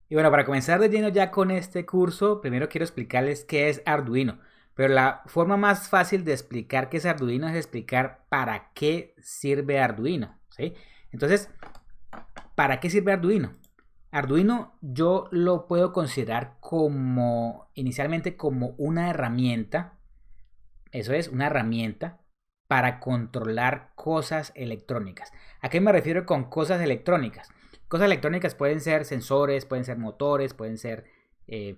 Y bueno, para comenzar de lleno ya con este curso, primero quiero explicarles qué es Arduino. Pero la forma más fácil de explicar qué es Arduino es explicar para qué sirve Arduino, ¿sí? Entonces, ¿para qué sirve Arduino? Arduino yo lo puedo considerar como, inicialmente como una herramienta, eso es, una herramienta para controlar cosas electrónicas. ¿A qué me refiero con cosas electrónicas? Cosas electrónicas pueden ser sensores, pueden ser motores, pueden ser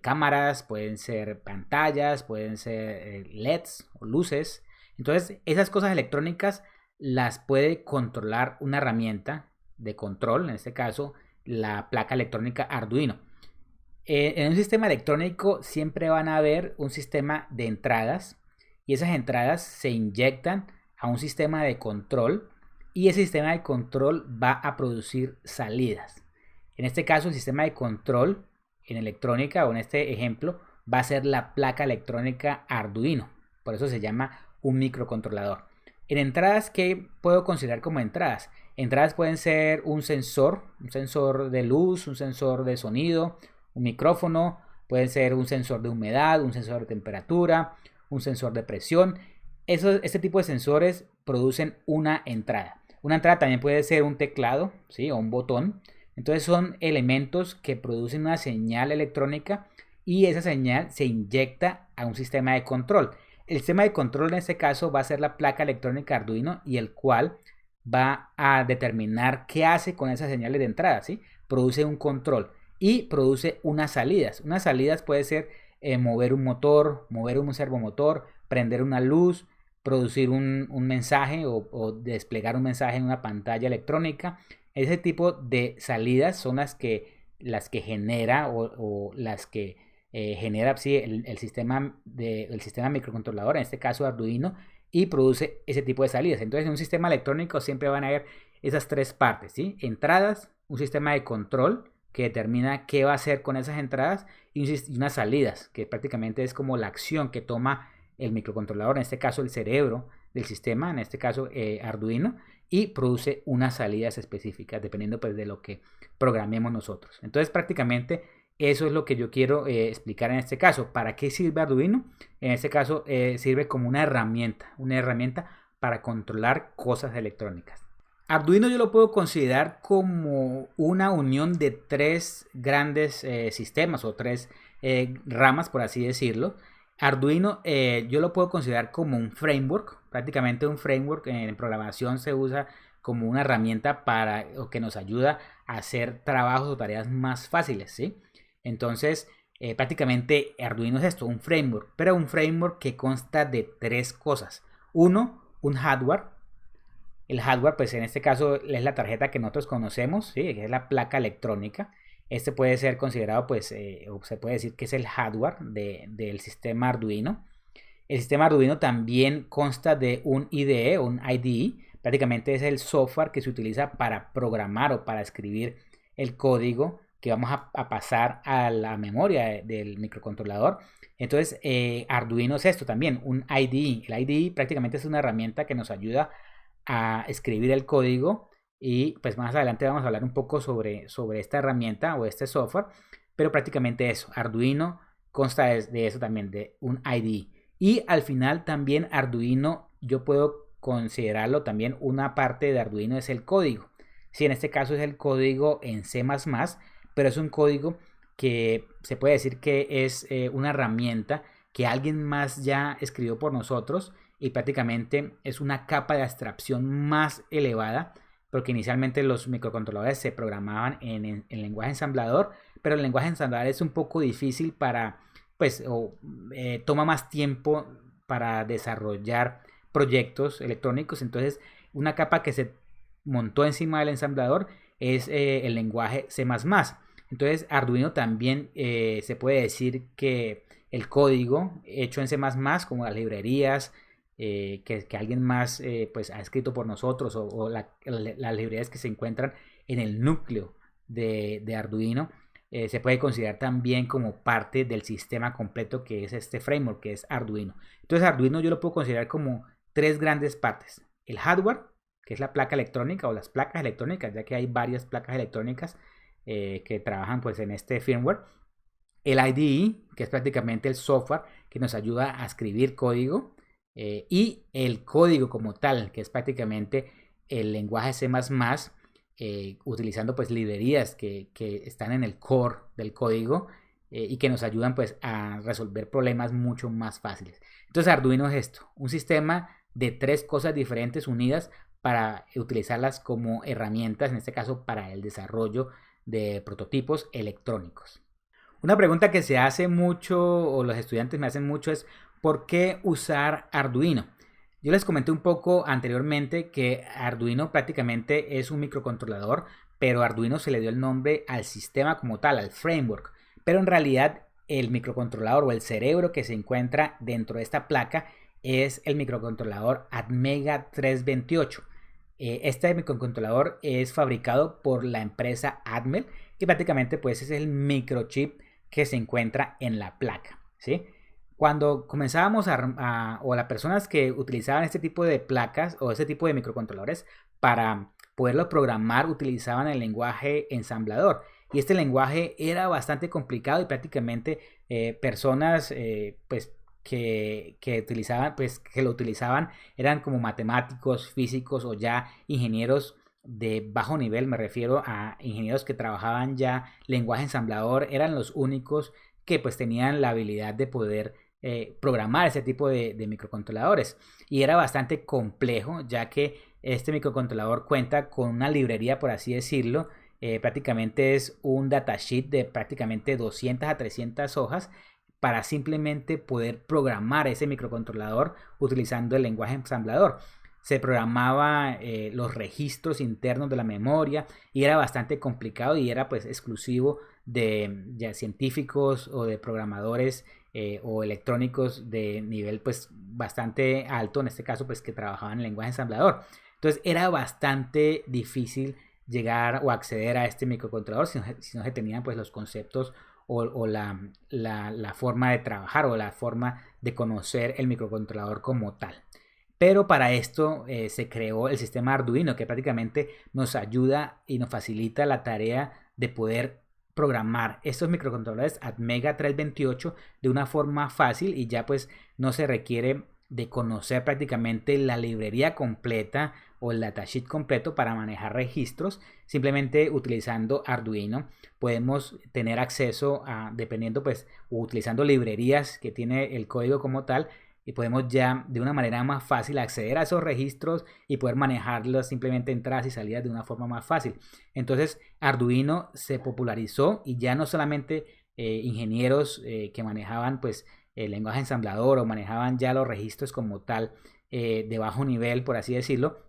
cámaras, pueden ser pantallas, pueden ser LEDs o luces. Entonces, esas cosas electrónicas las puede controlar una herramienta de control, en este caso la placa electrónica Arduino. En un sistema electrónico siempre van a haber un sistema de entradas y esas entradas se inyectan a un sistema de control y ese sistema de control va a producir salidas. En este caso, el sistema de control en electrónica o en este ejemplo va a ser la placa electrónica Arduino. Por eso se llama un microcontrolador. En entradas, ¿qué puedo considerar como entradas? Entradas pueden ser un sensor de luz, un sensor de sonido, un micrófono, puede ser un sensor de humedad, un sensor de temperatura, un sensor de presión. Este tipo de sensores producen una entrada. Una entrada también puede ser un teclado, ¿sí? O un botón. Entonces son elementos que producen una señal electrónica y esa señal se inyecta a un sistema de control. El sistema de control en este caso va a ser la placa electrónica Arduino y el cual va a determinar qué hace con esas señales de entrada, ¿sí? Produce un control y produce unas salidas. Unas salidas puede ser mover un motor, mover un servomotor, prender una luz, producir un mensaje o desplegar un mensaje en una pantalla electrónica. Ese tipo de salidas son las que genera o las que genera sí, el sistema microcontrolador, en este caso Arduino, y produce ese tipo de salidas. Entonces en un sistema electrónico siempre van a haber esas tres partes, ¿sí? Entradas, un sistema de control que determina qué va a hacer con esas entradas y unas salidas, que prácticamente es como la acción que toma el microcontrolador, en este caso el cerebro del sistema, en este caso Arduino, y produce unas salidas específicas dependiendo pues de lo que programemos nosotros. Entonces prácticamente eso es lo que yo quiero explicar en este caso. ¿Para qué sirve Arduino? En este caso sirve como una herramienta para controlar cosas electrónicas. Arduino yo lo puedo considerar como una unión de tres grandes sistemas o tres ramas, por así decirlo. Arduino yo lo puedo considerar como un framework, prácticamente un framework en programación se usa como una herramienta para o que nos ayuda a hacer trabajos o tareas más fáciles, ¿sí? Entonces, prácticamente Arduino es esto, un framework, pero un framework que consta de tres cosas. Uno, un hardware. El hardware, pues en este caso es la tarjeta que nosotros conocemos, ¿sí? Que es la placa electrónica. Este puede ser considerado, pues, o se puede decir que es el hardware del sistema Arduino. El sistema Arduino también consta de un IDE, un IDE. Prácticamente es el software que se utiliza para programar o para escribir el código que vamos a pasar a la memoria del microcontrolador. Entonces, Arduino es esto también, un IDE. El IDE prácticamente es una herramienta que nos ayuda a escribir el código y pues más adelante vamos a hablar un poco sobre esta herramienta o este software, pero prácticamente eso, Arduino consta de eso también, de un IDE. Y al final también Arduino, yo puedo considerarlo también una parte de Arduino es el código. Si en este caso es el código en C++, pero es un código que se puede decir que es una herramienta que alguien más ya escribió por nosotros y prácticamente es una capa de abstracción más elevada porque inicialmente los microcontroladores se programaban en lenguaje ensamblador, pero el lenguaje ensamblador es un poco difícil para, pues, toma más tiempo para desarrollar proyectos electrónicos, entonces una capa que se montó encima del ensamblador es el lenguaje C++. Entonces Arduino también se puede decir que el código hecho en C++, como las librerías, que alguien más pues ha escrito por nosotros o las librerías que se encuentran en el núcleo de Arduino se puede considerar también como parte del sistema completo que es este framework que es Arduino. Entonces Arduino yo lo puedo considerar como tres grandes partes: el hardware, que es la placa electrónica o las placas electrónicas, ya que hay varias placas electrónicas que trabajan pues en este firmware. El IDE, que es prácticamente el software que nos ayuda a escribir código, y el código como tal, que es prácticamente el lenguaje C++, utilizando pues librerías que están en el core del código, y que nos ayudan pues a resolver problemas mucho más fáciles. Entonces Arduino es esto, un sistema de 3 cosas diferentes unidas para utilizarlas como herramientas, en este caso para el desarrollo de prototipos electrónicos. Una pregunta que se hace mucho, o los estudiantes me hacen mucho, es ¿por qué usar Arduino? Yo les comenté un poco anteriormente que Arduino prácticamente es un microcontrolador, pero Arduino se le dio el nombre al sistema como tal, al framework. Pero en realidad el microcontrolador o el cerebro que se encuentra dentro de esta placa es el microcontrolador Atmega 328. Este microcontrolador es fabricado por la empresa Atmel y prácticamente pues es el microchip que se encuentra en la placa, ¿sí? Cuando comenzábamos o las personas que utilizaban este tipo de placas o este tipo de microcontroladores para poderlo programar utilizaban el lenguaje ensamblador, y este lenguaje era bastante complicado y prácticamente personas pues utilizaban, pues que lo utilizaban eran como matemáticos, físicos o ya ingenieros de bajo nivel. Me refiero a ingenieros que trabajaban ya lenguaje ensamblador, eran los únicos que pues tenían la habilidad de poder programar ese tipo de microcontroladores, y era bastante complejo ya que este microcontrolador cuenta con una librería, por así decirlo. Prácticamente es un datasheet de prácticamente 200 a 300 hojas para simplemente poder programar ese microcontrolador utilizando el lenguaje ensamblador. Se programaba los registros internos de la memoria y era bastante complicado, y era pues exclusivo de ya científicos o de programadores o electrónicos de nivel pues bastante alto, en este caso pues que trabajaban en lenguaje ensamblador. Entonces era bastante difícil llegar o acceder a este microcontrolador si no se tenían pues los conceptos o la forma de trabajar o la forma de conocer el microcontrolador como tal. Pero para esto se creó el sistema Arduino, que prácticamente nos ayuda y nos facilita la tarea de poder programar estos microcontroladores Atmega 328 de una forma fácil, y ya pues no se requiere de conocer prácticamente la librería completa o el datasheet completo para manejar registros. Simplemente utilizando Arduino podemos tener acceso a, dependiendo pues, o utilizando librerías que tiene el código como tal, y podemos ya de una manera más fácil acceder a esos registros y poder manejarlos, simplemente entradas y salidas de una forma más fácil. Entonces Arduino se popularizó, y ya no solamente ingenieros que manejaban pues el lenguaje ensamblador o manejaban ya los registros como tal de bajo nivel, por así decirlo,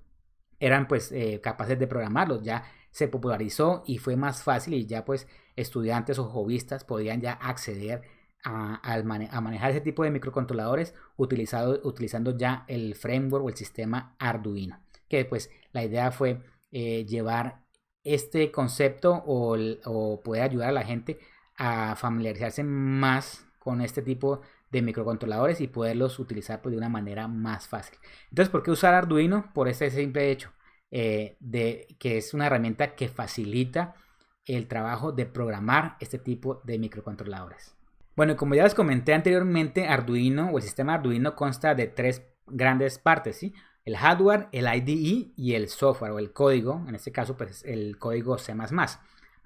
eran pues capaces de programarlos. Ya se popularizó y fue más fácil, y ya pues estudiantes o hobbyistas podían ya acceder a manejar ese tipo de microcontroladores utilizando ya el framework o el sistema Arduino, que pues la idea fue llevar este concepto o poder ayudar a la gente a familiarizarse más con este tipo de microcontroladores y poderlos utilizar pues, de una manera más fácil. Entonces, ¿por qué usar Arduino? Por este simple hecho de que es una herramienta que facilita el trabajo de programar este tipo de microcontroladores. Bueno, como ya les comenté anteriormente, Arduino o el sistema Arduino consta de 3 grandes partes, ¿sí? El hardware, el IDE y el software o el código, en este caso pues el código C++. Vamos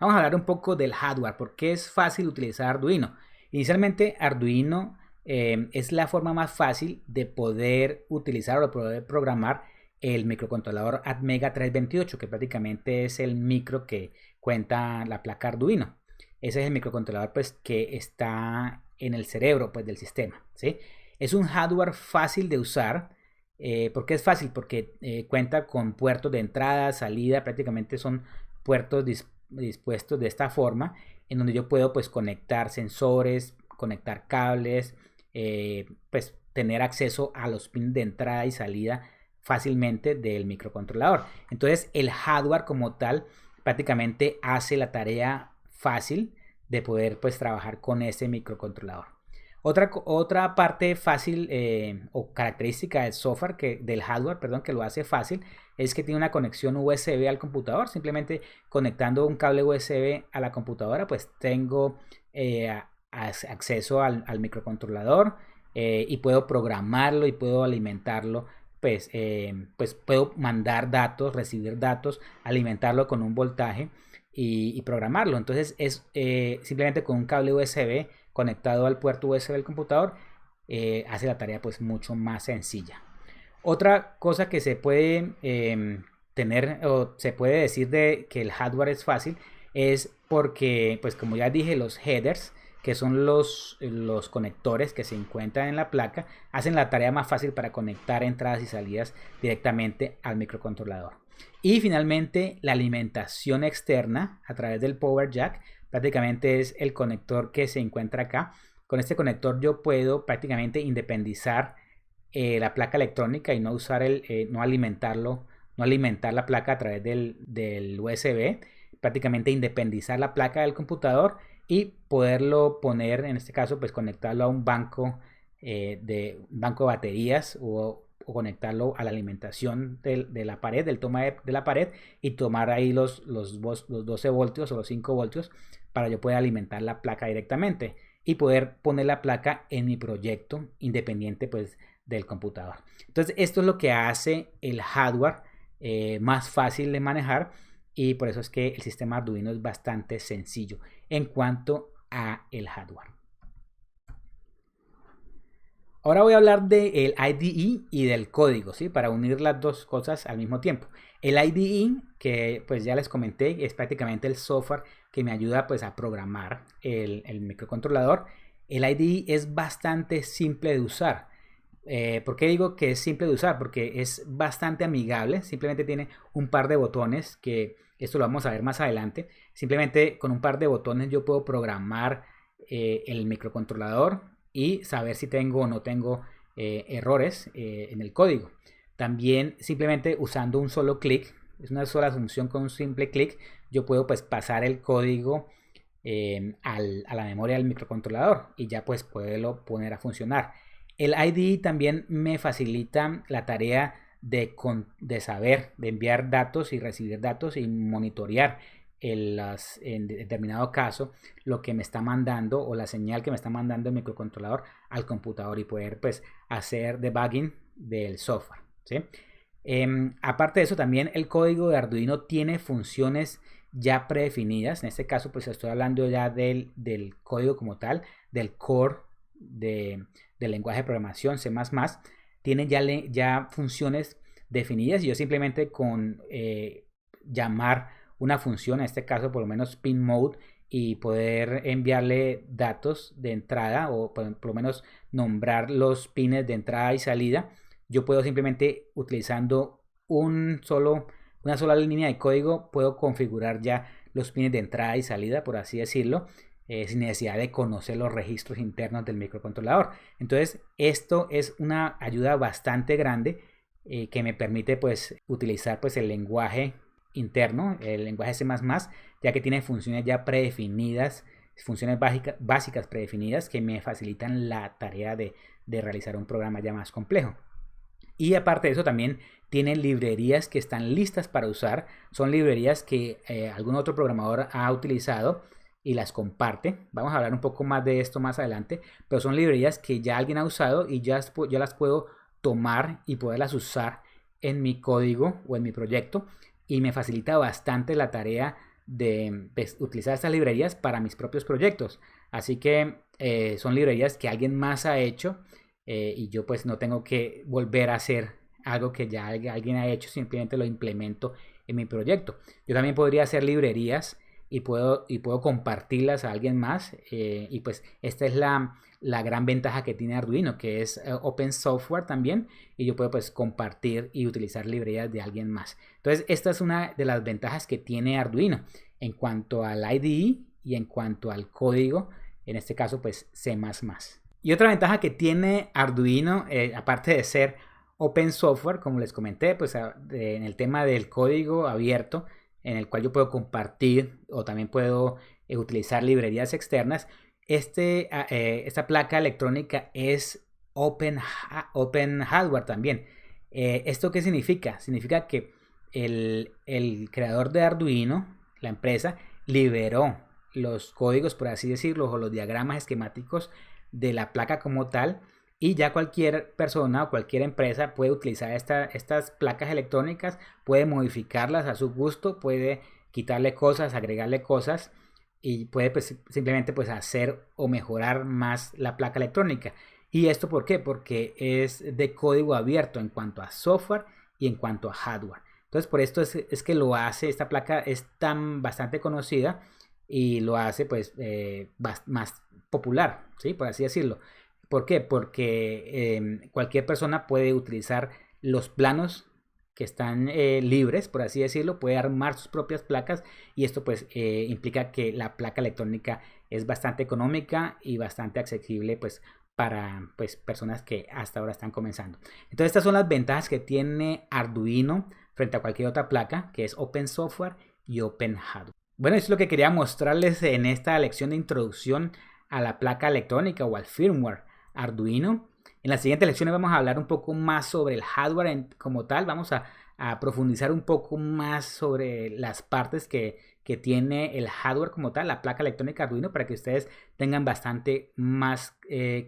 a hablar un poco del hardware, porque es fácil utilizar Arduino. Inicialmente Arduino es la forma más fácil de poder utilizar o de poder programar el microcontrolador Atmega 328, que prácticamente es el micro que cuenta la placa Arduino. Ese es el microcontrolador pues, que está en el cerebro pues, del sistema, ¿sí? Es un hardware fácil de usar. ¿Por qué es fácil? Porque cuenta con puertos de entrada, salida, prácticamente son puertos dispuestos de esta forma, en donde yo puedo pues, conectar sensores, conectar cables, pues tener acceso a los pins de entrada y salida fácilmente del microcontrolador. Entonces el hardware como tal prácticamente hace la tarea fácil de poder pues trabajar con ese microcontrolador. Otra parte fácil o característica del software, del hardware, perdón, que lo hace fácil, es que tiene una conexión USB al computador. Simplemente conectando un cable USB a la computadora, pues tengo acceso al microcontrolador y puedo programarlo y puedo alimentarlo. Pues puedo mandar datos, recibir datos, alimentarlo con un voltaje y programarlo. Entonces es simplemente con un cable USB conectado al puerto USB del computador, hace la tarea pues mucho más sencilla. Otra cosa que se puede tener o se puede decir de que el hardware es fácil es porque, pues como ya dije, los headers, que son los conectores que se encuentran en la placa, hacen la tarea más fácil para conectar entradas y salidas directamente al microcontrolador. Y finalmente, la alimentación externa a través del power jack prácticamente es el conector que se encuentra acá. Con este conector yo puedo prácticamente independizar la placa electrónica y no usar no alimentar la placa a través del USB. Prácticamente independizar la placa del computador y poderlo poner, en este caso, pues conectarlo a un banco de baterías o conectarlo a la alimentación de la pared, del toma de la pared, y tomar ahí los 12 voltios o los 5 voltios para yo poder alimentar la placa directamente y poder poner la placa en mi proyecto independiente pues del computador. Entonces esto es lo que hace el hardware más fácil de manejar, y por eso es que el sistema Arduino es bastante sencillo en cuanto a el hardware. Ahora voy a hablar del IDE y del código, ¿sí? Para unir las dos cosas al mismo tiempo. El IDE, que pues ya les comenté, es prácticamente el software que me ayuda pues a programar el microcontrolador. El IDE es bastante simple de usar. ¿Por qué digo que es simple de usar? Porque es bastante amigable. Simplemente tiene un par de botones, que esto lo vamos a ver más adelante. Simplemente con un par de botones yo puedo programar el microcontrolador y saber si tengo o no tengo errores en el código. También simplemente usando un solo clic, es una sola función con un simple clic, yo puedo pues pasar el código a la memoria del microcontrolador y ya pues poderlo poner a funcionar. El IDE también me facilita la tarea de saber, de enviar datos y recibir datos y monitorear en determinado caso lo que me está mandando o la señal que me está mandando el microcontrolador al computador y poder pues hacer debugging del software, ¿sí? Aparte de eso, también el código de Arduino tiene funciones ya predefinidas. En este caso pues estoy hablando ya del código como tal, del core del lenguaje de programación C++. Tiene ya funciones definidas y yo simplemente con llamar una función, en este caso por lo menos pin mode, y poder enviarle datos de entrada o por lo menos nombrar los pines de entrada y salida, yo puedo simplemente utilizando una sola línea de código puedo configurar ya los pines de entrada y salida, por así decirlo, sin necesidad de conocer los registros internos del microcontrolador. Entonces esto es una ayuda bastante grande que me permite pues utilizar pues el lenguaje interno, el lenguaje C++, ya que tiene funciones ya predefinidas, funciones básicas predefinidas que me facilitan la tarea de realizar un programa ya más complejo. Y aparte de eso también tiene librerías que están listas para usar. Son librerías que algún otro programador ha utilizado y las comparte. Vamos a hablar un poco más de esto más adelante, pero son librerías que ya alguien ha usado y ya las puedo tomar y poderlas usar en mi código o en mi proyecto, y me facilita bastante la tarea de utilizar estas librerías para mis propios proyectos. Así que son librerías que alguien más ha hecho y yo pues no tengo que volver a hacer algo que ya alguien ha hecho, simplemente lo implemento en mi proyecto. Yo también podría hacer librerías y puedo compartirlas a alguien más, y pues esta es la gran ventaja que tiene Arduino, que es open software también, y yo puedo pues compartir y utilizar librerías de alguien más. Entonces esta es una de las ventajas que tiene Arduino en cuanto al IDE y en cuanto al código, en este caso pues C++. Y otra ventaja que tiene Arduino, aparte de ser open software, como les comenté, pues en el tema del código abierto, en el cual yo puedo compartir o también puedo utilizar librerías externas, esta placa electrónica es open hardware también. ¿Esto qué significa? Significa que el creador de Arduino, la empresa, liberó los códigos, por así decirlo, o los diagramas esquemáticos de la placa como tal, y ya cualquier persona o cualquier empresa puede utilizar estas placas electrónicas, puede modificarlas a su gusto, puede quitarle cosas, agregarle cosas, y puede pues, simplemente pues, hacer o mejorar más la placa electrónica. ¿Y esto por qué? Porque es de código abierto en cuanto a software y en cuanto a hardware. Entonces por esto es que lo hace, esta placa es tan bastante conocida y lo hace pues más popular, ¿sí? Por así decirlo. ¿Por qué? Porque cualquier persona puede utilizar los planos que están libres, por así decirlo, puede armar sus propias placas, y esto pues implica que la placa electrónica es bastante económica y bastante accesible pues para pues, personas que hasta ahora están comenzando. Entonces estas son las ventajas que tiene Arduino frente a cualquier otra placa, que es Open Software y Open Hardware. Bueno, eso es lo que quería mostrarles en esta lección de introducción a la placa electrónica o al firmware Arduino. En las siguientes lecciones vamos a hablar un poco más sobre el hardware como tal. Vamos a profundizar un poco más sobre las partes que tiene el hardware como tal, la placa electrónica Arduino, para que ustedes tengan bastante más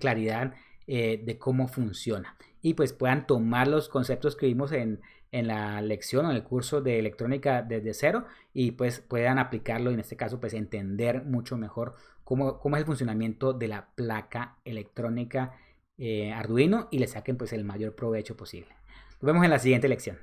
claridad de cómo funciona. Y pues puedan tomar los conceptos que vimos en la lección o en el curso de electrónica desde cero, y pues puedan aplicarlo y en este caso pues entender mucho mejor cómo es el funcionamiento de la placa electrónica Arduino, y le saquen pues el mayor provecho posible. Nos vemos en la siguiente lección.